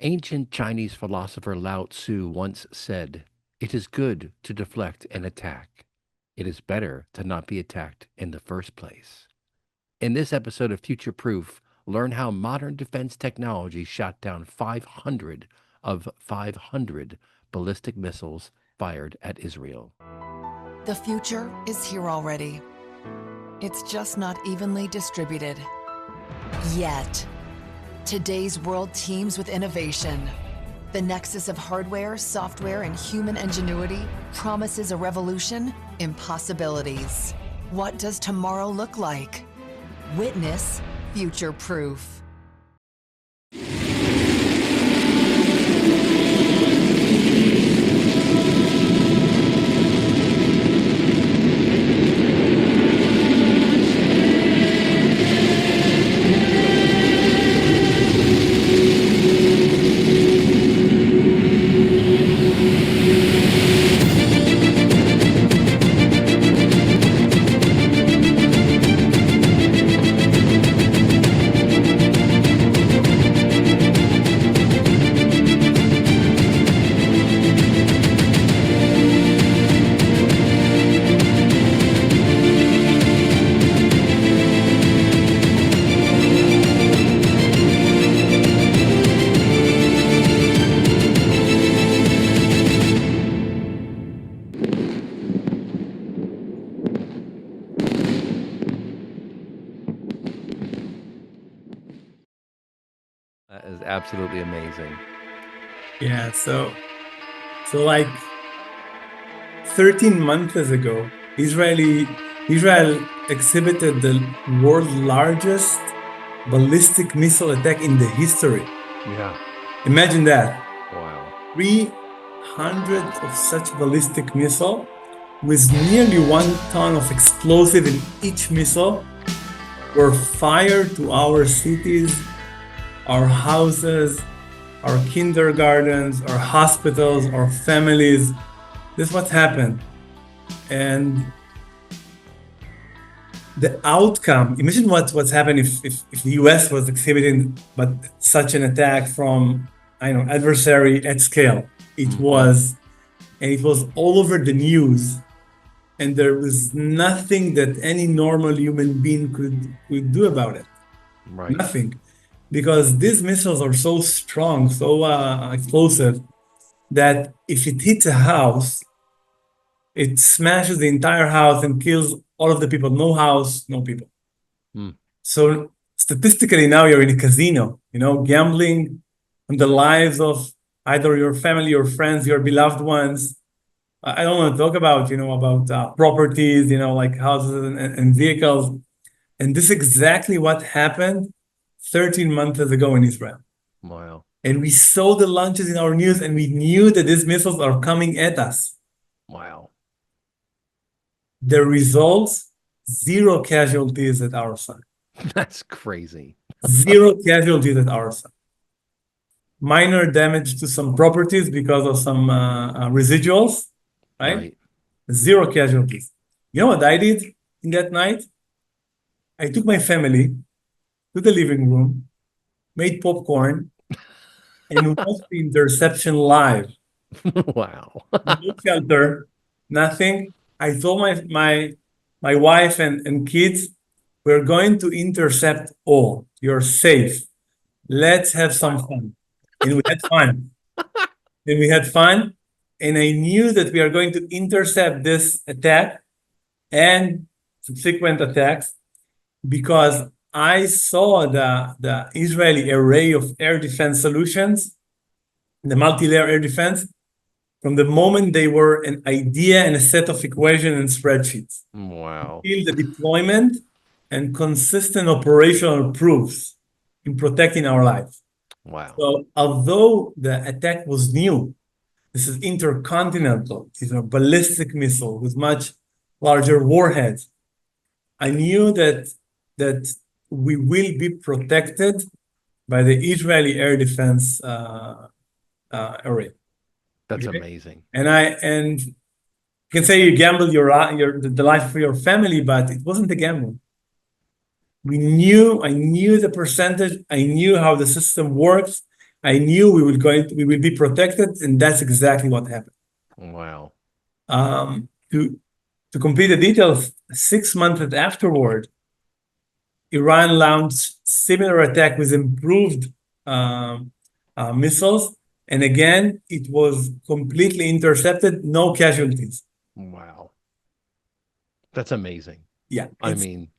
Ancient Chinese philosopher Lao Tzu once said, "It is good to deflect an attack. It is better to not be attacked in the first place." In this episode of Future Proof, learn how modern defense technology shot down 500 of 500 ballistic missiles fired at Israel. The future is here already. It's just not evenly distributed. Yet. Today's world teems with innovation. The nexus of hardware, software, and human ingenuity promises a revolution in possibilities. What does tomorrow look like? Witness Future Proof. That is absolutely amazing. Yeah, so like 13 months ago, Israel exhibited the world's largest ballistic missile attack in the history. Yeah. Imagine that. Wow. 300 of such ballistic missile with nearly 1 ton of explosive in each missile were fired to our cities, our houses, our kindergartens, our hospitals, our families. This is what happened. And the outcome, imagine what's happened if the US was exhibiting but such an attack from adversary at scale. It was all over the news, and there was nothing that any normal human being could do about it. Right. Nothing. Because these missiles are so strong, so explosive, that if it hits a house, it smashes the entire house and kills all of the people. No house, no people. So statistically, now you're in a casino, gambling on the lives of either your family, your friends, your beloved ones. I don't want to talk about, about properties, like houses and vehicles. And this is exactly what happened 13 months ago in Israel. Wow. And we saw the launches in our news, and we knew that these missiles are coming at us. Wow. The results, 0 casualties at our side. That's crazy. 0 casualties at our side. Minor damage to some properties because of some residuals, right? 0 casualties. You know what I did in that night? I took my family to the living room, made popcorn, and watched the interception live. Wow. No shelter, nothing. I told my wife and kids, we're going to intercept all. You're safe. Let's have some fun. And we had fun. And I knew that we are going to intercept this attack and subsequent attacks because I saw the Israeli array of air defense solutions, the multi-layer air defense, from the moment they were an idea and a set of equations and spreadsheets. Wow. Until the deployment and consistent operational proofs in protecting our lives. Wow. So although the attack was new, this is intercontinental, it's a ballistic missile with much larger warheads. I knew that we will be protected by the Israeli air defense area. That's Okay? amazing. And you can say you gambled the life of your family, but it wasn't a gamble. I knew the percentage, I knew how the system works. I knew we will be protected, and that's exactly what happened. Wow. To complete the details, 6 months afterward, Iran launched similar attack with improved um, missiles, and again, it was completely intercepted, no casualties. Wow. That's amazing. Yeah, I mean,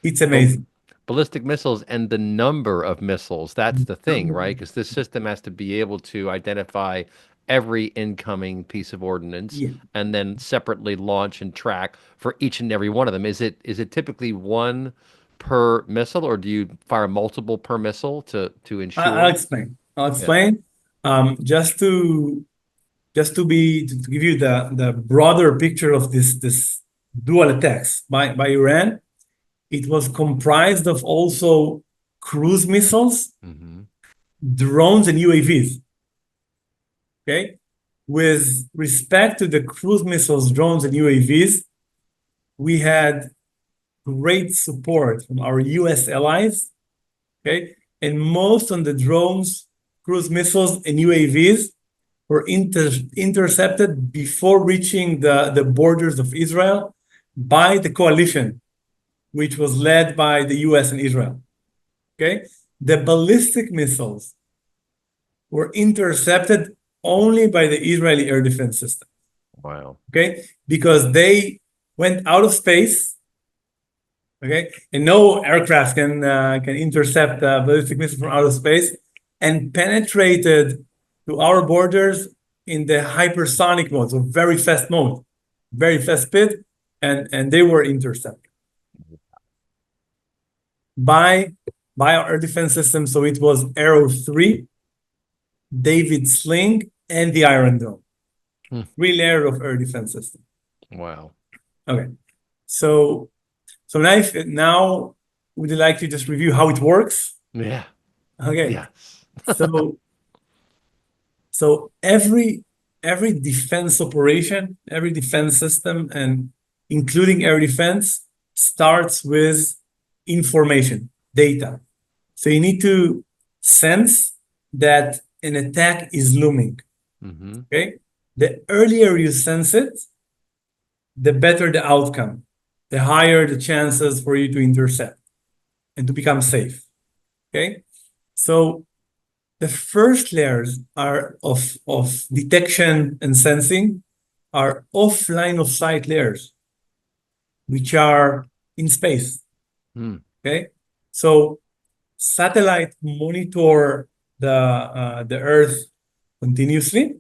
it's bal amazing. ballistic missiles and the number of missiles, that's the thing, right? Because this system has to be able to identify every incoming piece of ordnance Yeah. and then separately launch and track for each and every one of them. Is it typically one per missile, or do you fire multiple per missile to I'll ensure? explain. I'll Yeah. explain. Just to give you the broader picture of this dual attacks by Iran, it was comprised of also cruise missiles, Hmm. drones, and UAVs. Okay, with respect to the cruise missiles, drones, and UAVs, we had great support from our U.S. allies. Okay, and most on the drones, cruise missiles, and UAVs were intercepted before reaching the borders of Israel by the coalition, which was led by the US and Israel. Okay? The ballistic missiles were intercepted only by the Israeli air defense system. Wow. Okay? Because they went out of space. Okay? And no aircraft can intercept ballistic missiles from outer space, and penetrated to our borders in the hypersonic mode, so very fast mode, very fast speed, and they were intercepted by our air defense system. So it was Arrow 3, David Sling, and the Iron Dome. Hmm. 3 layer of air defense system. Wow. Okay. So now would you like to just review how it works? Yeah. Okay. Yes. So so every defense operation, every defense system, and including air defense, starts with information, data. So you need to sense that an attack is looming. Hmm. Okay? The earlier you sense it, the better the outcome, the higher the chances for you to intercept and to become safe. Okay? So the first layers are of detection and sensing are offline of sight layers, which are in space. Hmm. Okay? So satellite monitor the Earth continuously,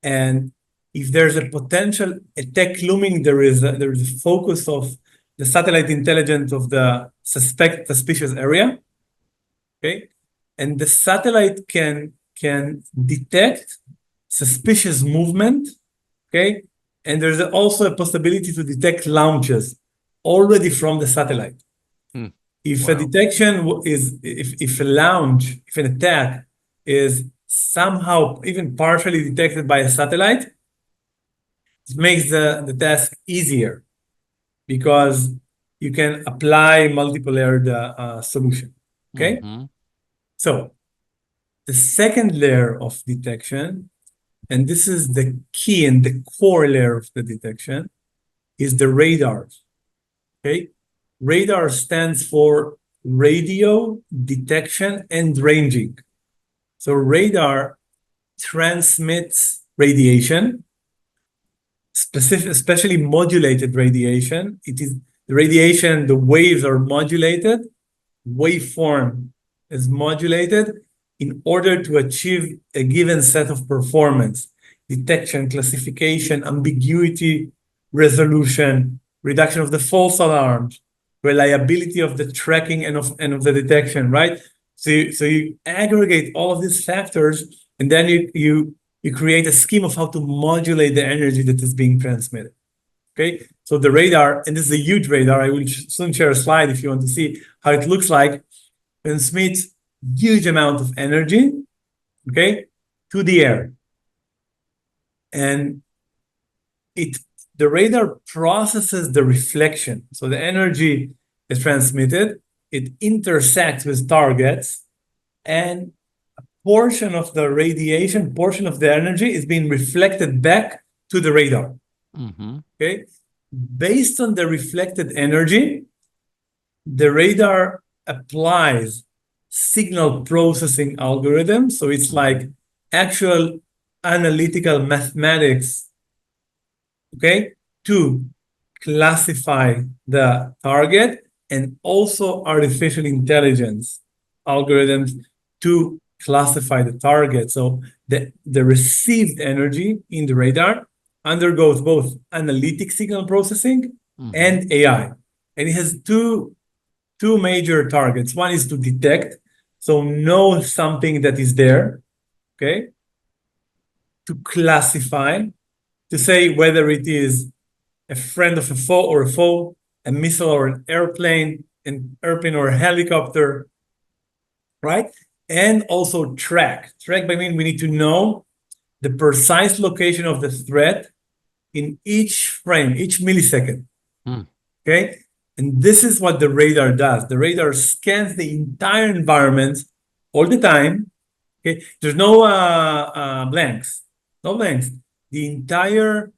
and if there's a potential attack looming, there is a focus of the satellite intelligence of the suspicious area. Okay, and the satellite can detect suspicious movement. Okay, and there's also a possibility to detect launches already from the satellite. Hmm. If a Wow. detection is if a launch, if an attack is somehow even partially detected by a satellite, it makes the task easier because you can apply multiple layered solution. Okay, Hmm. so the second layer of detection, and this is the key and the core layer of the detection, is the radars. Okay, radar stands for radio detection and ranging. So radar transmits radiation, especially modulated radiation. It is the radiation, the waves are modulated, waveform is modulated in order to achieve a given set of performance, detection, classification, ambiguity, resolution, reduction of the false alarms, reliability of the tracking and of the detection, right? So you aggregate all of these factors, and then you create a scheme of how to modulate the energy that is being transmitted. Okay, so the radar, and this is a huge radar. I will soon share a slide if you want to see how it looks like. Transmits huge amount of energy, okay, to the air, and it the radar processes the reflection. So the energy is transmitted, it intersects with targets, and portion of the radiation, portion of the energy is being reflected back to the radar. Mm-hmm. Okay. Based on the reflected energy, the radar applies signal processing algorithms. So it's like actual analytical mathematics, okay, to classify the target, and also artificial intelligence algorithms to classify the target. So the received energy in the radar undergoes both analytic signal processing Mm-hmm. and AI. And it has two major targets. One is to detect, so know something that is there, okay? To classify, to say whether it is a friend of a foe or a foe, a missile or an airplane or a helicopter, right? And also track. Track by mean we need to know the precise location of the threat in each frame, each millisecond. Mm. Okay. And this is what the radar does. The radar scans the entire environment all the time. Okay. There's no blanks, no blanks. The entire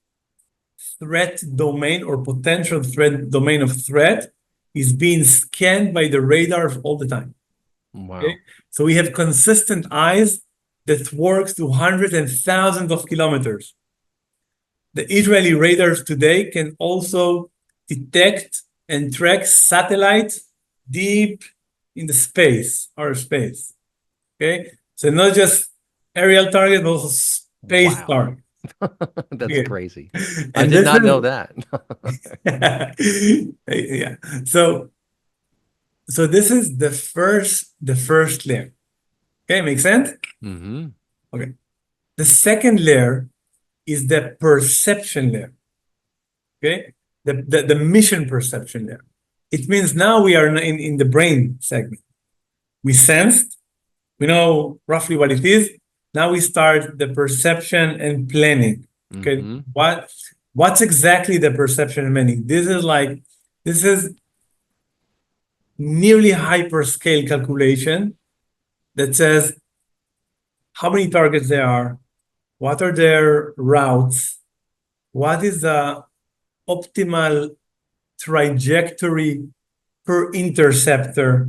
threat domain or potential threat domain of threat is being scanned by the radar all the time. Okay. Wow. So we have consistent eyes that works to hundreds and thousands of kilometers. The Israeli radars today can also detect and track satellites deep in the space, our space. Okay, so not just aerial target, but also space Wow. target. That's Yeah. crazy. I And did this not know is that. yeah. So this is the first layer. Okay, makes sense? Mm-hmm. Okay. The second layer is the perception layer. Okay, the mission perception layer. It means now we are in the brain segment. We sensed, we know roughly what it is. Now we start the perception and planning. Okay, Mm-hmm. what's exactly the perception and planning? This is nearly hyperscale calculation that says how many targets there are, what are their routes, what is the optimal trajectory per interceptor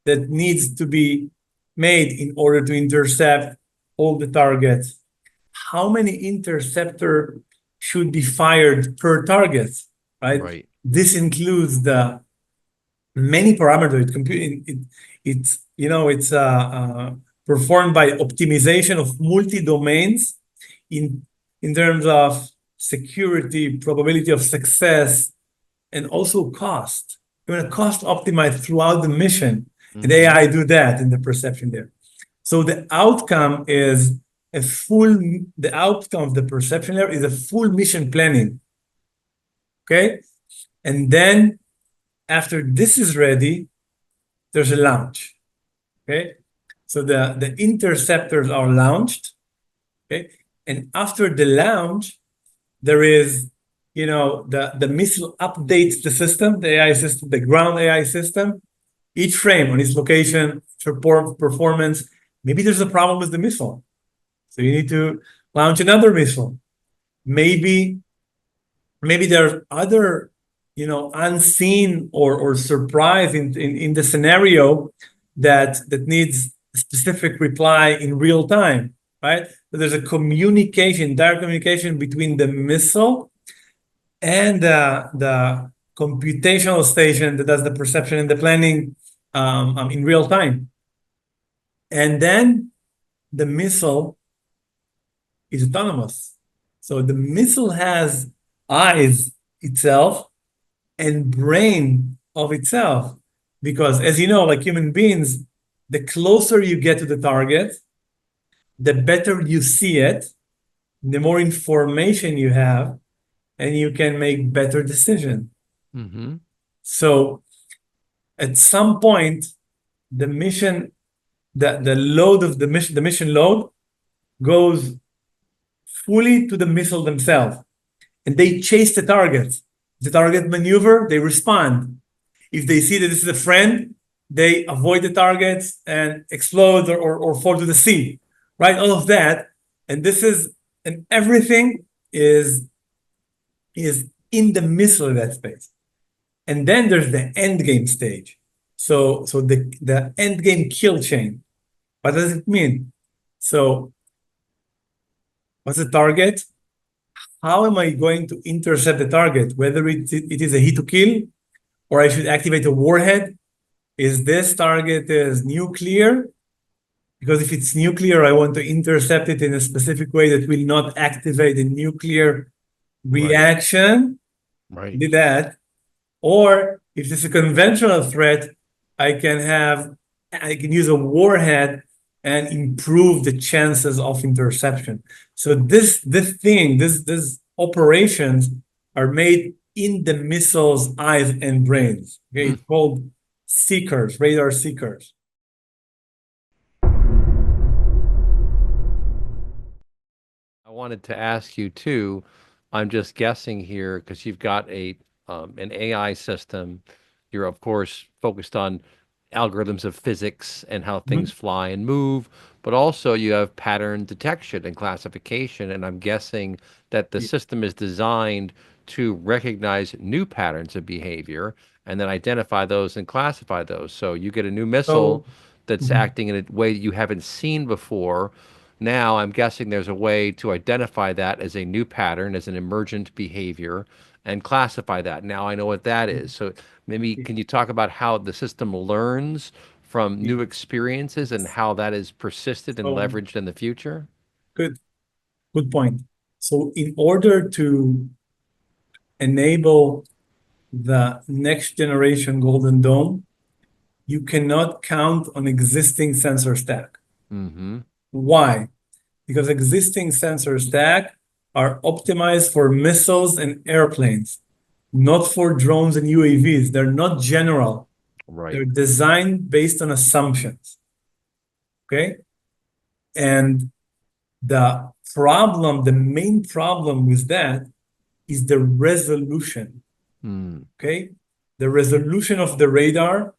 that needs to be made in order to intercept all the targets. How many interceptor should be fired per target, right? Right. This includes the many parameters. It's performed by optimization of multi domains in terms of security, probability of success, and also cost. You want to cost optimize throughout the mission, and Mm-hmm. AI do that in the perception there. So the outcome is the outcome of the perception layer is a full mission planning. Okay, and then after this is ready, there's a launch. Okay, so the interceptors are launched. Okay, and after the launch, there is the missile updates the system, the AI system, the ground AI system, each frame on its location for performance. Maybe there's a problem with the missile, so you need to launch another missile. Maybe there are other unseen or surprise in the scenario that needs a specific reply in real time, right? So there's a direct communication between the missile and the computational station that does the perception and the planning in real time. And then the missile is autonomous. So the missile has eyes itself and brain of itself. Because as you know, like human beings, the closer you get to the target, the better you see it, the more information you have, and you can make better decisions. Mm-hmm. So at some point, the mission, the load of the mission load goes fully to the missile themselves, and they chase the target. The target maneuver, they respond. If they see that this is a friend, they avoid the targets and explode or fall to the sea, right? All of that. And this is, and everything is in the middle of that space. And then there's the end game stage. So the end game kill chain. What does it mean? So what's the target? How am I going to intercept the target? Whether it is a hit to kill, or I should activate a warhead. Is this target is nuclear? Because if it's nuclear, I want to intercept it in a specific way that will not activate a nuclear Right. reaction. Right. Did that. Or if it's a conventional threat, I can use a warhead and improve the chances of interception. So this operations are made in the missile's eyes and brains. Okay, Mm. it's called seekers, radar seekers. I wanted to ask you too. I'm just guessing here because you've got a an AI system. You're of course focused on algorithms of physics and how things Mhm. fly and move, but also you have pattern detection and classification. And I'm guessing that the system is designed to recognize new patterns of behavior and then identify those and classify those. So you get a new missile So that's mhm. acting in a way that you haven't seen before. Now, I'm guessing there's a way to identify that as a new pattern, as an emergent behavior, and classify that. Now I know what that is. So maybe can you talk about how the system learns from new experiences and how that is persisted and So leveraged in the future? good, good point. So in order to enable the next generation Golden Dome, you cannot count on existing sensor stack. Mm-hmm. Why? Because existing sensor stack are optimized for missiles and airplanes, not for drones and UAVs. They're not general. Right. They're designed based on assumptions. Okay. And the main problem with that is the resolution. Mm. Okay. The resolution of the radar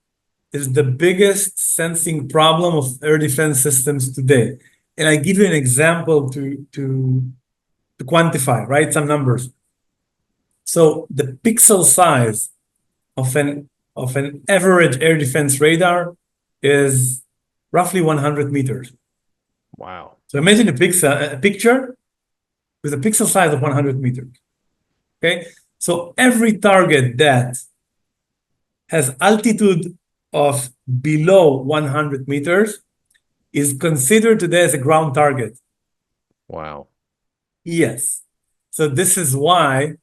is the biggest sensing problem of air defense systems today. And I give you an example to quantify, right? Some numbers. So the pixel size of an average air defense radar is roughly 100 meters. Wow. So imagine a picture with a pixel size of 100 meters. Okay, so every target that has altitude of below 100 meters is considered today as a ground target. Wow. Yes. So this is why,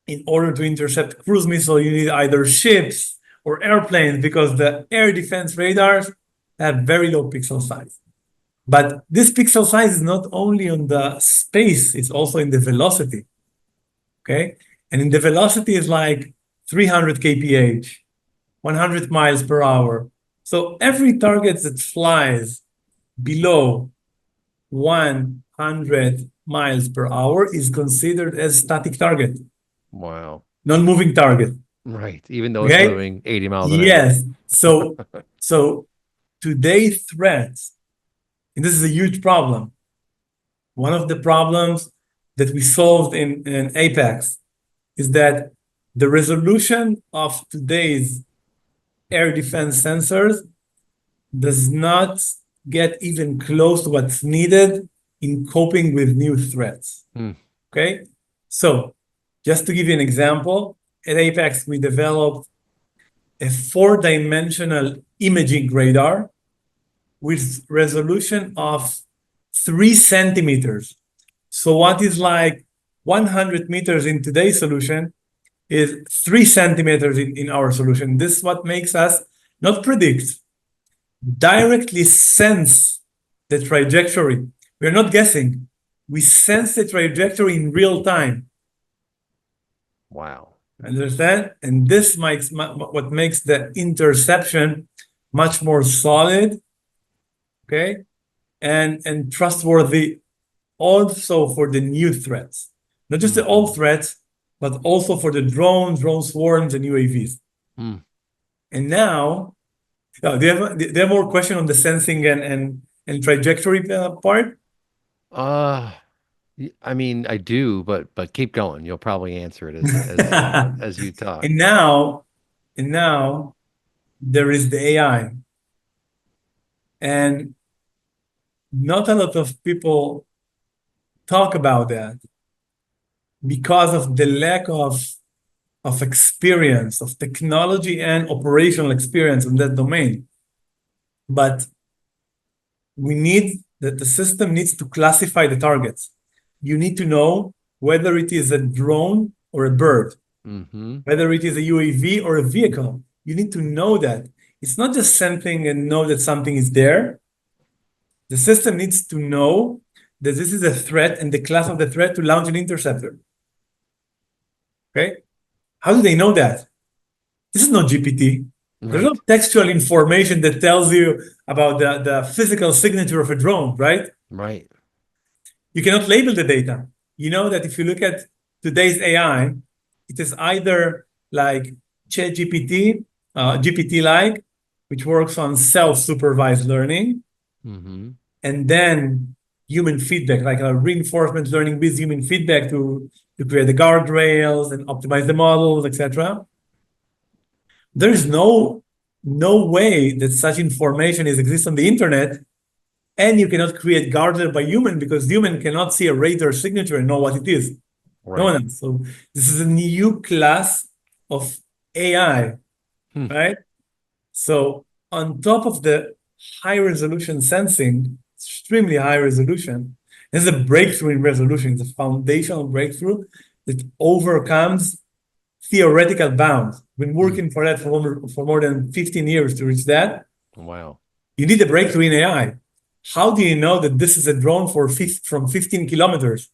in order to intercept cruise missile, you need either ships or airplanes because the air defense radars have very low pixel size. But this pixel size is not only on the space, it's also in the velocity. Okay. And in the velocity is like 300 kph, 100 miles per hour. So every target that flies below 100 miles per hour is considered as static target, Wow. non-moving target. Right. Even though it's Okay? moving 80 miles an hour. Yes. So today's threats, and this is a huge problem. One of the problems that we solved in Apex is that the resolution of today's air defense sensors does not get even close to what's needed in coping with new threats. Mm. Okay? So, just to give you an example, at Apex, we developed a 4-dimensional imaging radar with resolution of 3 centimeters. So, what is like 100 meters in today's solution is 3 centimeters in our solution. This is what makes us not predict, directly sense the trajectory. We're not guessing. We sense the trajectory in real time. Wow. Understand? And this makes what makes the interception much more solid, okay, and trustworthy also for the new threats. Not just the Mm-hmm. old threats, but also for the drone swarms, and UAVs. Mm. And now Do you have more question on the sensing and trajectory part? Uh, I mean, I do, but keep going. You'll probably answer it as you talk. And now, and now there is the AI, and not a lot of people talk about that because of the lack of experience, of technology and operational experience in that domain. But we need that the system needs to classify the targets. You need to know whether it is a drone or a bird, Mm-hmm. whether it is a UAV or a vehicle. You need to know that. It's not just something and know that something is there. The system needs to know that this is a threat and the class of the threat to launch an interceptor. Okay? How do they know that? This is not GPT. There's no Right. textual information that tells you about the physical signature of a drone, right? Right. You cannot label the data. You know that if you look at today's AI, it is either like ChatGPT, GPT-like, which works on self-supervised learning, Mm-hmm. and then human feedback, like a reinforcement learning with human feedback to create the guardrails and optimize the models, etc. There is no way that such information is exists on the internet, and you cannot create guardrail by human because human cannot see a radar signature and know what it is. No Right. one else. So this is a new class of AI, Hmm. right? So on top of the high resolution sensing, extremely high resolution, there's a breakthrough in resolution. It's a foundational breakthrough that overcomes theoretical bounds. Been Hmm. working for that for more than 15 years to reach that. Wow. You need a breakthrough in AI. How do you know that this is a drone from 15 kilometers?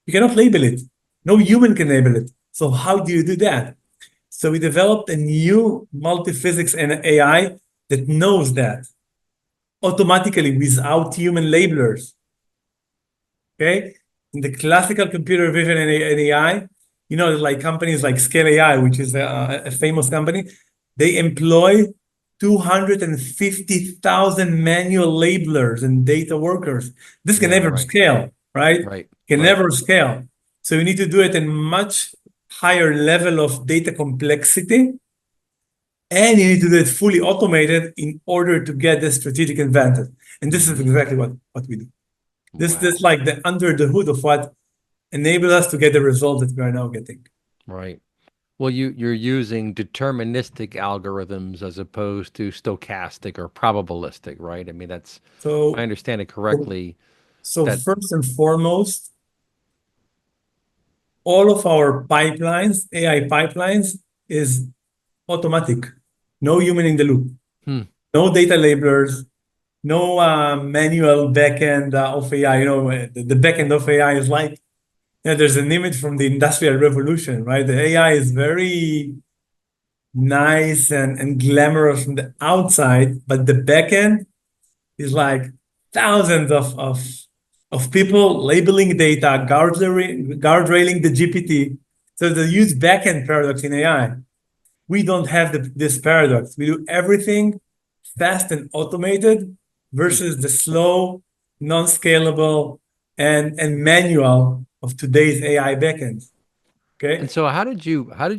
You cannot label it. No human can label it. So how do you do that? So we developed a new multi-physics and AI that knows that automatically without human labelers. Okay? In the classical computer vision and AI, you know, like companies like Scale AI, which is a famous company, they employ 250,000 manual labelers and data workers. This can Yeah. never Right. scale, right? Right. Can Right. never scale. So you need to do it in much higher level of data complexity, and you need to do it fully automated in order to get the strategic advantage. And this is Mm-hmm. exactly what we do. This Wow. like the under the hood of what enabled us to get the result that we are now getting. Right. Well, you're using deterministic algorithms as opposed to stochastic or probabilistic, right? I mean, that's, if I So, understand it correctly, so that first and foremost, all of our pipelines, AI pipelines, is automatic. No human in the loop. hmm, No data labelers. No manual backend of AI. You know, the backend of AI is like, there's an image from the Industrial Revolution, right? The AI is very nice and glamorous from the outside, but the backend is like thousands of people labeling data, guardrailing the GPT. So the huge backend paradox in AI. We don't have this paradox. We do everything fast and automated hmm. versus the slow, non-scalable, and manual of today's AI backends. And Okay. so how did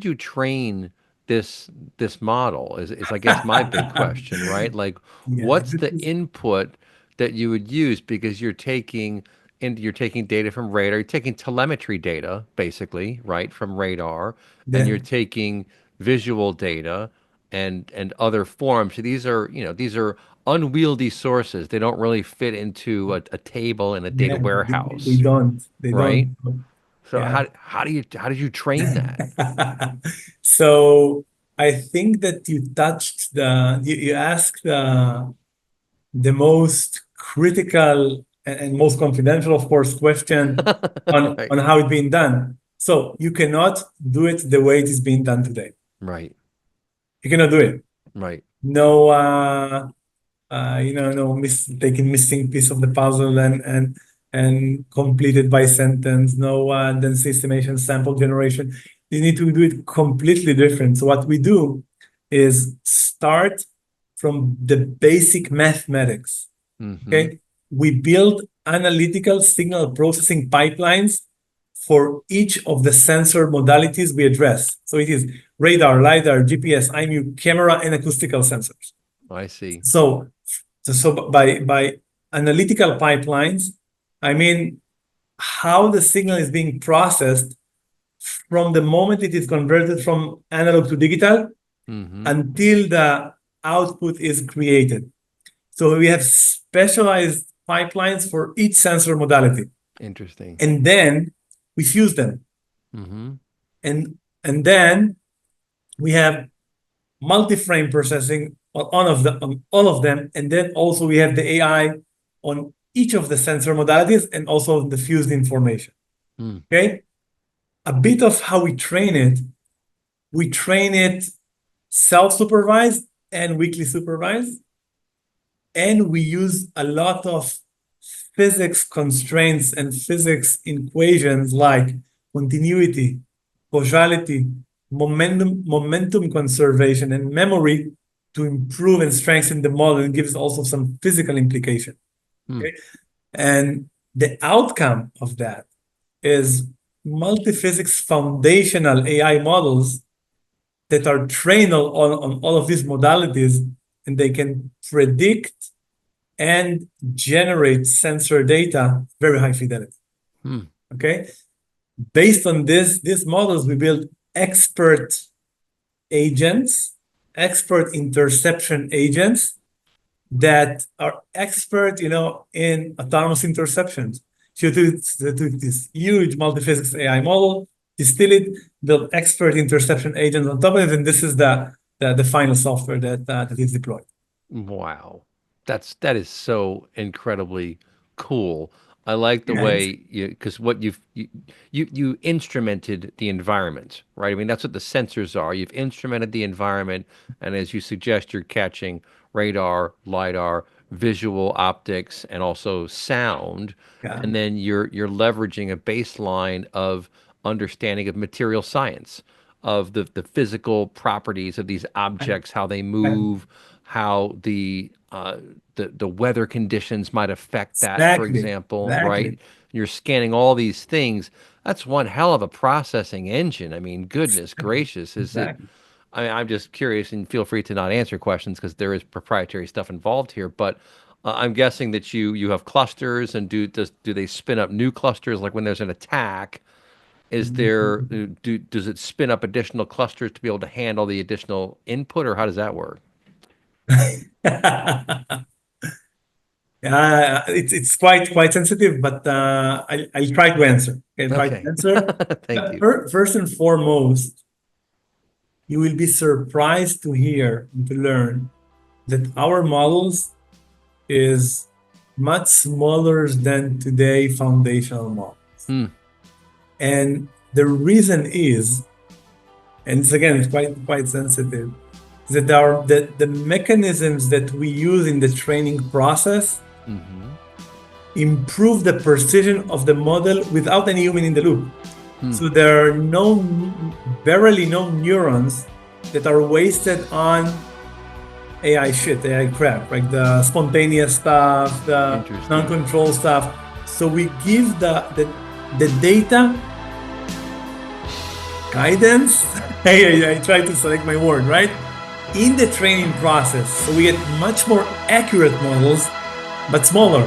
you train this this model is I guess my big question, right? Like Yeah, what's this the is input that you would use because you're taking data from radar, you're taking telemetry data basically, right, from radar, and you're the taking visual data and other forms. So these are unwieldy sources. They don't really fit into a table in a data yeah, they warehouse, don't. They right? don't. So Yeah. how did you train that? So I think that you asked the most critical and most confidential, of course, question Right. on how it's being done. So you cannot do it the way it is being done today. Right. You cannot do it. Right. No, no taking missing piece of the puzzle and completed by sentence. No, dense estimation, sample generation. You need to do it completely different. So what we do is start from the basic mathematics. Mm-hmm. Okay, we build analytical signal processing pipelines for each of the sensor modalities we address. So it is radar, LiDAR, GPS, IMU, camera, and acoustical sensors. I see. So by analytical pipelines, I mean how the signal is being processed from the moment it is converted from analog to digital Mm-hmm. until the output is created. So we have specialized pipelines for each sensor modality, Interesting. and then we fuse them, Mm-hmm. and then we have multi-frame processing on all of them, and then also we have the AI on each of the sensor modalities and also the fused information. Mm. Okay, a bit of how we train it. We train it self-supervised and weakly supervised, and we use a lot of physics constraints and physics equations like continuity, causality, momentum conservation, and memory to improve and strengthen the model and gives also some physical implication. Mm. Okay? And the outcome of that is multi-physics foundational AI models that are trained on all of these modalities, and they can predict and generate sensor data very high fidelity. Mm. Okay, based on these models, we build expert agents, expert interception agents that are expert, in autonomous interceptions. So you do this huge multi-physics AI model, distill it, build expert interception agents on top of it, and this is the final software that is deployed. Wow. That is so incredibly cool. I like the Right. way because what you instrumented the environment, right? I mean, that's what the sensors are. You've instrumented the environment, and as you suggest, you're catching radar, lidar, visual optics, and also sound, Yeah. and then you're leveraging a baseline of understanding of material science, of the physical properties of these objects, how they move, how the weather conditions might affect that, for Exactly. example, Exactly. right? You're scanning all these things. That's one hell of a processing engine. I mean, goodness gracious, is it? Exactly. I mean, I'm just curious, and feel free to not answer questions because there is proprietary stuff involved here. But I'm guessing that you have clusters, and do they spin up new clusters like when there's an attack? Is there does it spin up additional clusters to be able to handle the additional input, or how does that work? It's quite sensitive, but I'll try to answer. Okay, try to Okay. answer. Thank you. First and foremost, you will be surprised to hear and to learn that our models is much smaller than today foundational model. Hmm. And the reason is, and it's quite sensitive, that the mechanisms that we use in the training process Mm-hmm. improve the precision of the model without any human in the loop. Hmm. So there are barely no neurons that are wasted on AI crap, like the spontaneous stuff, the Interesting. non-control stuff. So we give the data guidance. I try to select my word, right? In the training process. So we get much more accurate models, but smaller.